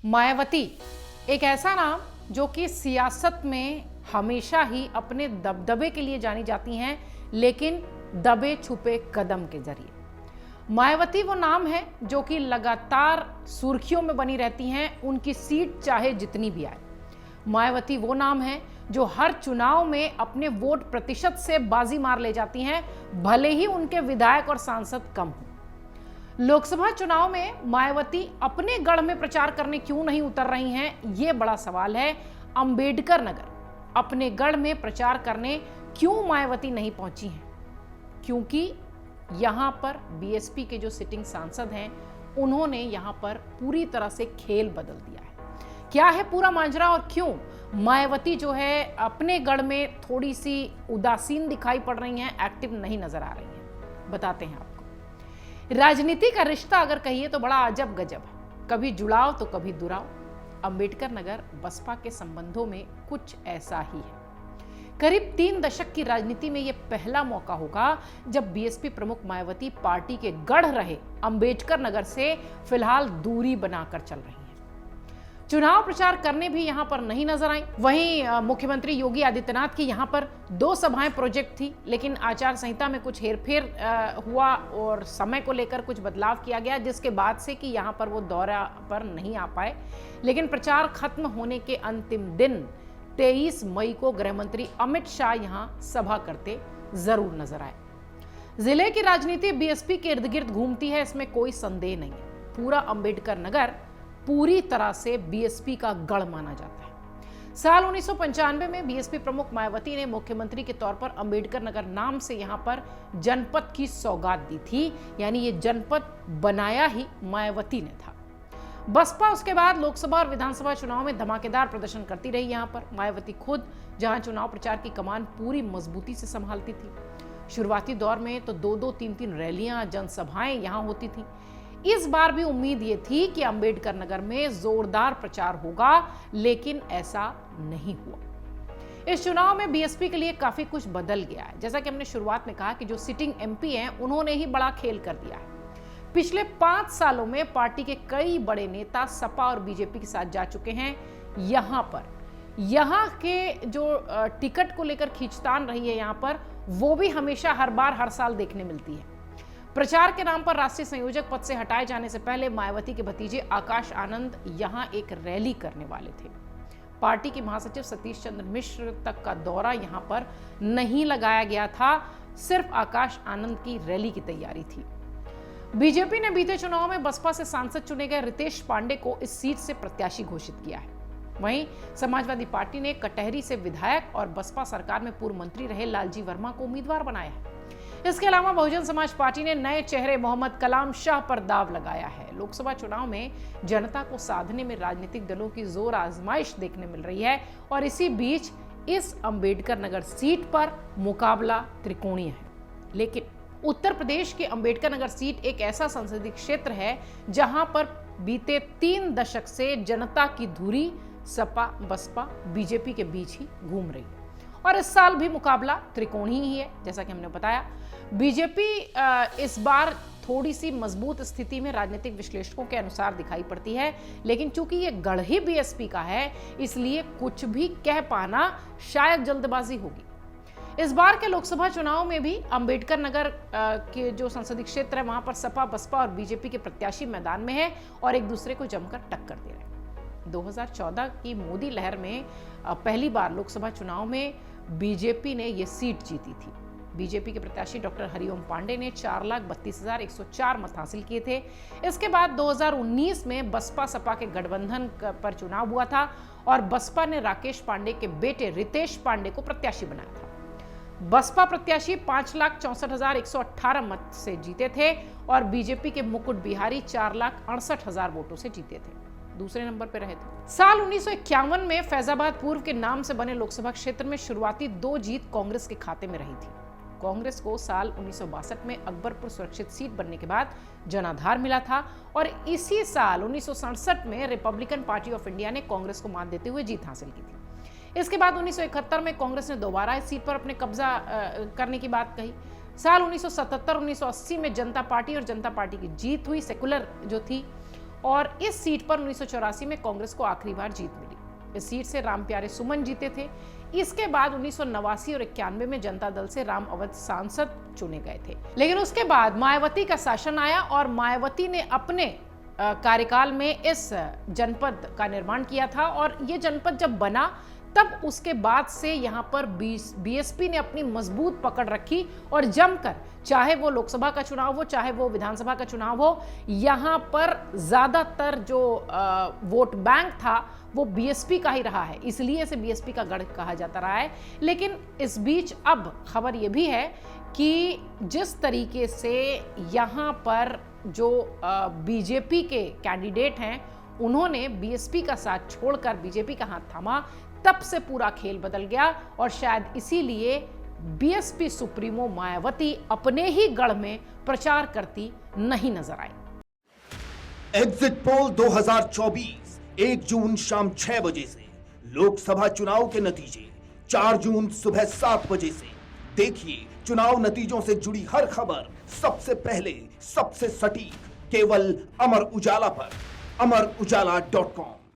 मायावती एक ऐसा नाम जो कि सियासत में हमेशा ही अपने दबदबे के लिए जानी जाती हैं, लेकिन दबे छुपे कदम के जरिए। मायावती वो नाम है जो कि लगातार सुर्खियों में बनी रहती हैं, उनकी सीट चाहे जितनी भी आए। मायावती वो नाम है जो हर चुनाव में अपने वोट प्रतिशत से बाजी मार ले जाती हैं, भले ही उनके विधायक और सांसद कम हों। लोकसभा चुनाव में मायावती अपने गढ़ में प्रचार करने क्यों नहीं उतर रही हैं, ये बड़ा सवाल है। अंबेडकर नगर अपने गढ़ में प्रचार करने क्यों मायावती नहीं पहुंची हैं? क्योंकि यहां पर बीएसपी के जो सिटिंग सांसद हैं, उन्होंने यहां पर पूरी तरह से खेल बदल दिया है। क्या है पूरा माजरा और क्यों मायावती जो है अपने गढ़ में थोड़ी सी उदासीन दिखाई पड़ रही हैं, एक्टिव नहीं नजर आ रही हैं, बताते हैं आपको। राजनीति का रिश्ता अगर कहिए तो बड़ा अजब गजब है, कभी जुड़ाव तो कभी दुराव। अंबेडकर नगर बसपा के संबंधों में कुछ ऐसा ही है। करीब 3 दशक की राजनीति में यह पहला मौका होगा जब बीएसपी प्रमुख मायावती पार्टी के गढ़ रहे अंबेडकर नगर से फिलहाल दूरी बनाकर चल रही हैं। चुनाव प्रचार करने भी यहां पर नहीं नजर आई। वहीं मुख्यमंत्री योगी आदित्यनाथ की यहां पर 2 सभाएं प्रोजेक्ट थी, लेकिन आचार संहिता में कुछ हेरफेर हुआ और समय को लेकर कुछ बदलाव किया गया, जिसके बाद से कि यहां पर वो दौरा पर नहीं आ पाए। लेकिन प्रचार खत्म होने के अंतिम दिन 23 मई को गृह मंत्री अमित शाह यहां सभा करते जरूर नजर आए। जिले की राजनीति बीएसपी के इर्द गिर्द घूमती है, इसमें कोई संदेह नहीं है। पूरा अंबेडकर नगर पूरी तरह से बीएसपी का गढ़ माना जाता है। साल 1995 में बीएसपी प्रमुख मायावती ने मुख्यमंत्री के तौर पर अंबेडकर नगर नाम से यहां पर जनपद की सौगात दी थी, यानी ये जनपद बनाया ही मायावती ने था। बसपा उसके बाद लोकसभा और विधानसभा चुनाव में धमाकेदार प्रदर्शन करती रही। यहां पर मायावती खुद जहां चुनाव प्रचार की कमान पूरी मजबूती से संभालती थी। शुरुआती दौर में तो 2-2, 3-3 रैलियां, जनसभाएं यहां होती थी। इस बार भी उम्मीद ये थी कि अंबेडकर नगर में जोरदार प्रचार होगा, लेकिन ऐसा नहीं हुआ। इस चुनाव में बीएसपी के लिए काफी कुछ बदल गया है। जैसा कि हमने शुरुआत में कहा कि जो सिटिंग एमपी हैं, उन्होंने ही बड़ा खेल कर दिया है। पिछले 5 सालों में पार्टी के कई बड़े नेता सपा और बीजेपी के साथ जा चुके हैं। यहाँ के जो टिकट को लेकर खींचतान रही है यहाँ पर, वो भी हमेशा हर साल देखने मिलती है। प्रचार के नाम पर राष्ट्रीय संयोजक पद से हटाए जाने से पहले मायावती के भतीजे आकाश आनंद यहां एक रैली करने वाले थे। पार्टी के महासचिव सतीश चंद्र मिश्र तक का दौरा यहां पर नहीं लगाया गया था, सिर्फ आकाश आनंद की रैली की तैयारी थी। बीजेपी ने बीते चुनाव में बसपा से सांसद चुने गए रितेश पांडे को इस सीट से प्रत्याशी घोषित किया है। वहीं समाजवादी पार्टी ने कटहरी से विधायक और बसपा सरकार में पूर्व मंत्री रहे लालजी वर्मा को उम्मीदवार बनाया है। इसके अलावा बहुजन समाज पार्टी ने नए चेहरे मोहम्मद कलाम शाह पर दाव लगाया है। लोकसभा चुनाव में जनता को साधने में राजनीतिक दलों की जोर आजमाइश देखने मिल रही है और इसी बीच इस अंबेडकर नगर सीट पर मुकाबला त्रिकोणीय है। लेकिन उत्तर प्रदेश की अंबेडकर नगर सीट एक ऐसा संसदीय क्षेत्र है जहां पर बीते 3 दशक से जनता की धुरी सपा, बसपा, बीजेपी के बीच ही घूम रही है और इस साल भी मुकाबला त्रिकोणीय ही है। जैसा कि हमने बताया, बीजेपी इस बार थोड़ी सी मजबूत स्थिति में राजनीतिक विश्लेषकों के अनुसार दिखाई पड़ती है, लेकिन चूंकि ये गढ़ ही बीएसपी का है, इसलिए कुछ भी कह पाना शायद जल्दबाजी होगी। इस बार के लोकसभा चुनाव में भी अंबेडकर नगर के जो संसदीय क्षेत्र है, वहां पर सपा, बसपा और बीजेपी के प्रत्याशी मैदान में है और एक दूसरे को जमकर टक्कर दे रहे हैं। 2014 की मोदी लहर में पहली बार लोकसभा चुनाव में बीजेपी ने यह सीट जीती थी। बीजेपी के प्रत्याशी डॉक्टर हरिओम पांडे ने 4,32,104 मत हासिल किए थे। इसके बाद 2019 में बसपा सपा के गठबंधन पर चुनाव हुआ था और बसपा ने राकेश पांडे के बेटे रितेश पांडे को प्रत्याशी बनाया था। बसपा प्रत्याशी 5,64,118 मत से जीते थे और बीजेपी के मुकुट बिहारी 4,68,000 वोटों से जीते थे, दूसरे नंबर पर रहे थे। साल 1951 में फैजाबाद पूर्व के नाम से बने लोकसभा क्षेत्र में शुरुआती 2 जीत कांग्रेस के खाते में रही थी। कांग्रेस को साल 1962 में अकबरपुर सुरक्षित सीट बनने के बाद जनाधार मिला था और इसी साल 1967 में रिपब्लिकन पार्टी ऑफ इंडिया ने कांग्रेस को मात देते हुए जीत हासिल की थी। इसके बाद 1971 में कांग्रेस ने दोबारा इस सीट पर अपने कब्जा करने की बात कही। साल 1977-1980 में जनता पार्टी और जनता पार्टी की जीत हुई। सेकुलर जो थी और इस सीट पर 1984 में कांग्रेस को आखिरी बार जीत मिली। इस सीट से रामप्यारे सुमन जीते थे। इसके बाद 1989 और 91 में जनता दल से राम अवध सांसद चुने गए थे। लेकिन उसके बाद मायावती का शासन आया और मायावती ने अपने कार्यकाल में इस जनपद का निर्माण किया था और ये जनपद जब बना तब उसके बाद से यहाँ पर बीएसपी ने अपनी मजबूत पकड़ रखी और जमकर, चाहे वो लोकसभा का चुनाव हो चाहे वो विधानसभा का चुनाव हो, यहाँ पर ज्यादातर जो वोट बैंक था वो बीएसपी का ही रहा है, इसलिए इसे बीएसपी का गढ़ कहा जाता रहा है। लेकिन इस बीच अब खबर ये भी है कि जिस तरीके से यहाँ पर जो बीजेपी के कैंडिडेट हैं उन्होंने बीएसपी का साथ छोड़कर बीजेपी का हाथ थामा, तब से पूरा खेल बदल गया और शायद इसीलिए बीएसपी सुप्रीमो मायावती अपने ही गढ़ में प्रचार करती नहीं नजर आई। एग्जिट पोल 2024 1 जून शाम 6 बजे से, लोकसभा चुनाव के नतीजे 4 जून सुबह 7 बजे से। देखिए चुनाव नतीजों से जुड़ी हर खबर सबसे पहले, सबसे सटीक, केवल अमर उजाला पर, amarujala.com।